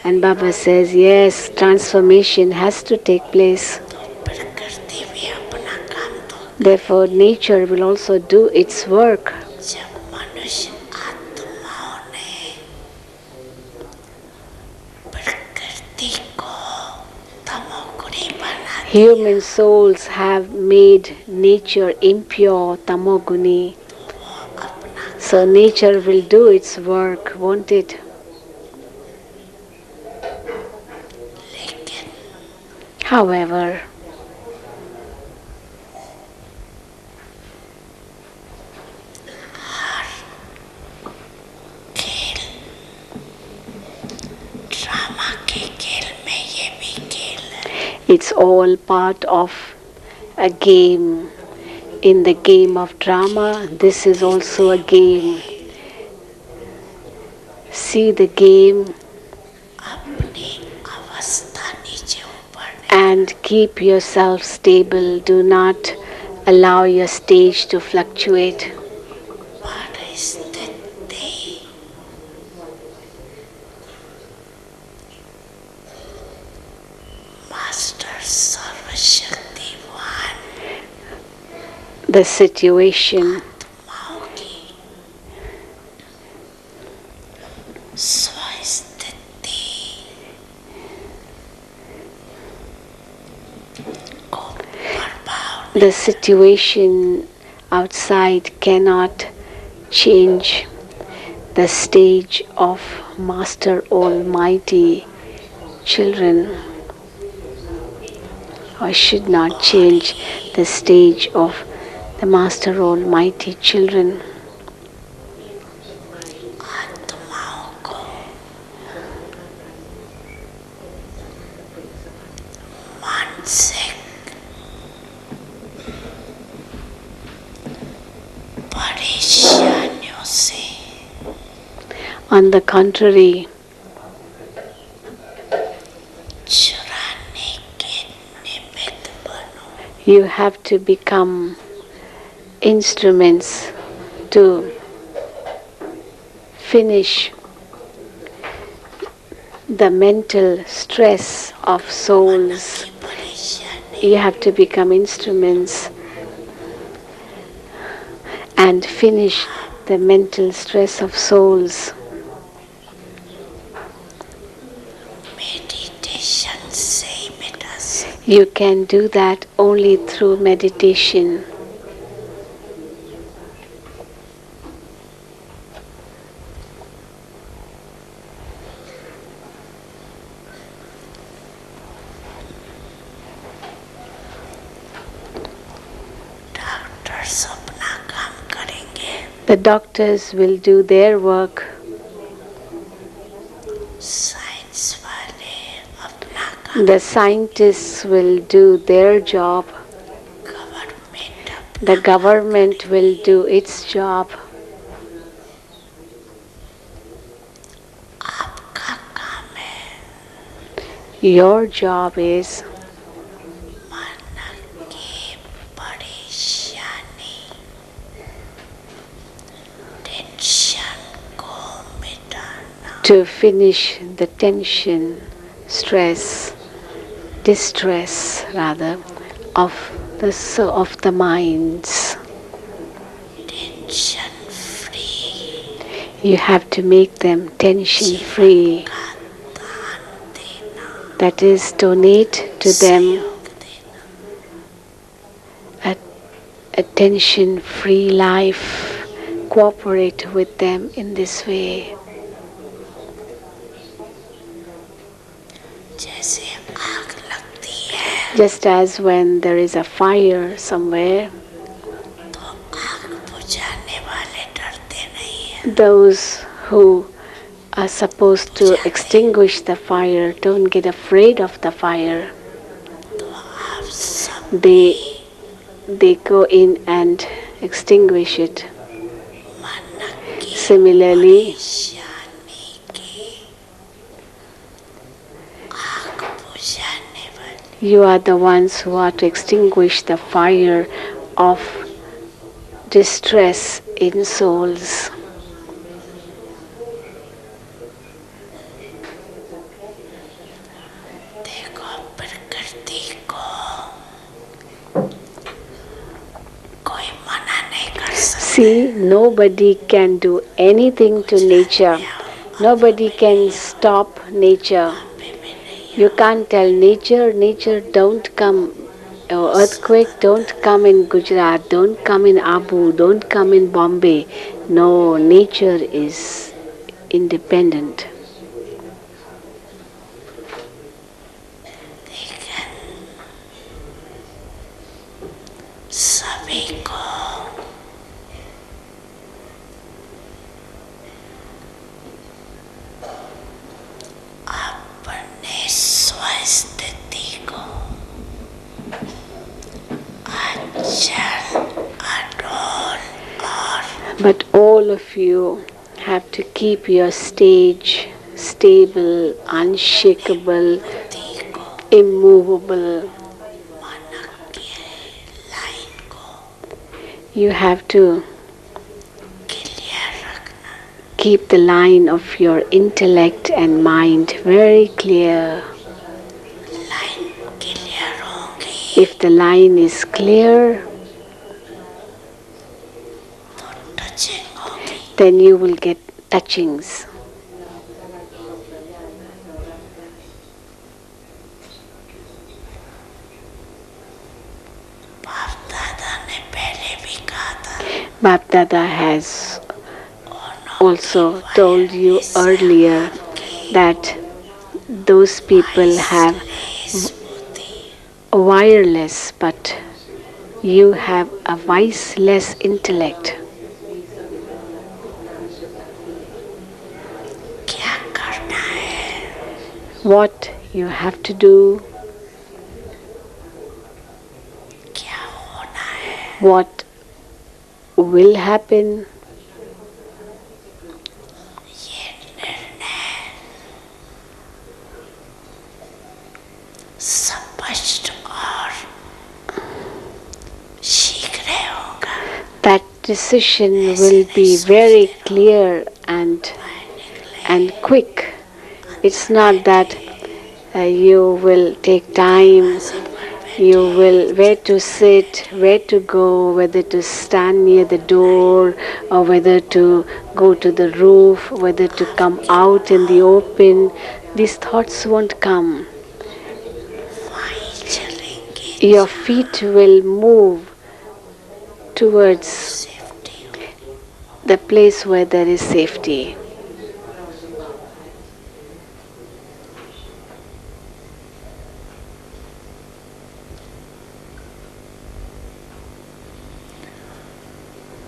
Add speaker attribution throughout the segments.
Speaker 1: And Baba says, yes, transformation has to take place. Therefore, nature will also do its work. Human souls have made nature impure, tamoguni. So nature will do its work, won't it? However, it's all part of a game. In the game of drama, this is also a game. See the game and keep yourself stable. Do not allow your stage to fluctuate. The situation the situation outside cannot change the stage of Master Almighty children, or should not change the stage of the Master Almighty children. On the contrary, you have to become instruments to finish the mental stress of souls. You have to become instruments and finish the mental stress of souls. You can do that only through meditation. The doctors will do their work. The scientists will do their job. The government will do its job. Your job is to finish the tension, stress, distress rather, of the minds.
Speaker 2: Tension free.
Speaker 1: You have to make them tension free. That is, donate to them a tension free life. Cooperate with them in this way. Just as when there is a fire somewhere, those who are supposed to extinguish the fire don't get afraid of the fire. They go in and extinguish it. Similarly, you are the ones who are to extinguish the fire of distress in souls. See, nobody can do anything to nature. Nobody can stop nature. You can't tell nature don't come. Earthquake don't come in Gujarat, don't come in Abu, don't come in Bombay. No, nature is independent.
Speaker 2: सभी को अपने स्वस्थिति को अचल अडोल और
Speaker 1: But all of you have to keep your stage stable, unshakable,
Speaker 2: बुद्धि को
Speaker 1: immovable.
Speaker 2: मन की लाइन को
Speaker 1: You have to
Speaker 2: क्लियर रखना
Speaker 1: keep the line of your intellect and mind very clear.
Speaker 2: Line clear होगी
Speaker 1: If the line is clear,
Speaker 2: तो touching होगी
Speaker 1: then you will get touchings.
Speaker 2: बाप दादा ने पहले भी कहा था
Speaker 1: Bap Dada has also told you earlier that those people have wireless, but you have a voiceless intellect.
Speaker 2: क्या करना है
Speaker 1: What you have to do,
Speaker 2: क्या होना है
Speaker 1: what will happen,
Speaker 2: ये निर्णय स्पष्ट और शीघ्र होगा
Speaker 1: that decision will be very clear and quick. It's not that you will take time, you will where to sit, where to go, whether to stand near the door or whether to go to the roof, whether to come out in the open. These thoughts won't come.
Speaker 2: वहीं चलेंगे
Speaker 1: Your feet will move towards
Speaker 2: safety
Speaker 1: the place where there is safety.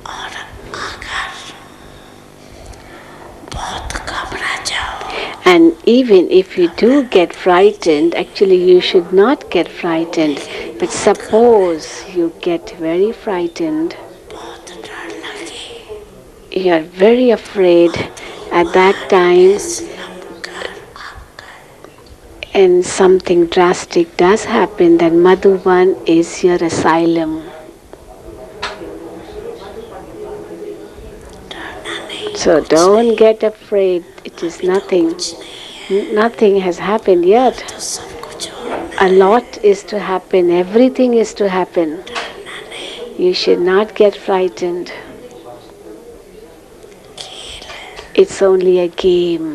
Speaker 2: और अगर बहुत घबरा जाओ
Speaker 1: And even if you do get frightened, actually you should not get frightened. But suppose you get very frightened,
Speaker 2: बहुत डर लगे
Speaker 1: you are very afraid at that time,
Speaker 2: नमकर आकर
Speaker 1: and something drastic does happen, then Madhuban is your asylum.
Speaker 2: डरना नहीं
Speaker 1: So don't get afraid. It is nothing.
Speaker 2: कुछ नहीं है
Speaker 1: Nothing has happened yet.
Speaker 2: तो सब कुछ होना
Speaker 1: A lot is to happen. Everything is to happen.
Speaker 2: डरना नहीं
Speaker 1: You should not get frightened.
Speaker 2: खेल है
Speaker 1: It's only a game.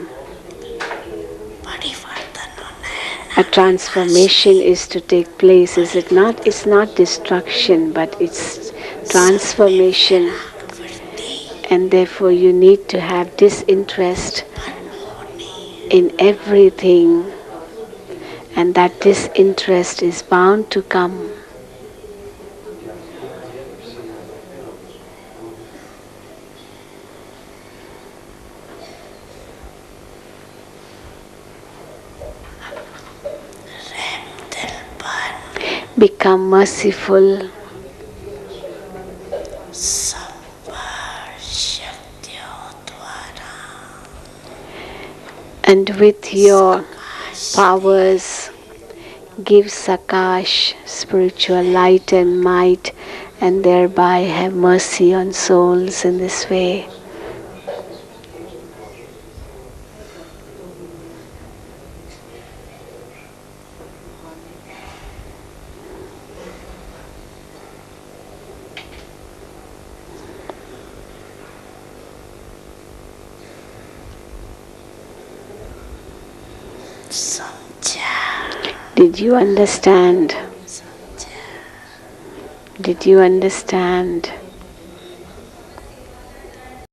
Speaker 2: परिवर्तन होना है
Speaker 1: A transformation is to take place, is it not? It's not destruction, but it's transformation.
Speaker 2: वृद्धि
Speaker 1: And therefore you need to have disinterest
Speaker 2: होनी
Speaker 1: in everything. And that disinterest is bound to come.
Speaker 2: दिल पर
Speaker 1: Become merciful
Speaker 2: सब शक्तियों द्वारा
Speaker 1: and with your powers give Sakash spiritual light and might, and thereby have mercy on souls in this way. Did you understand? Did you understand?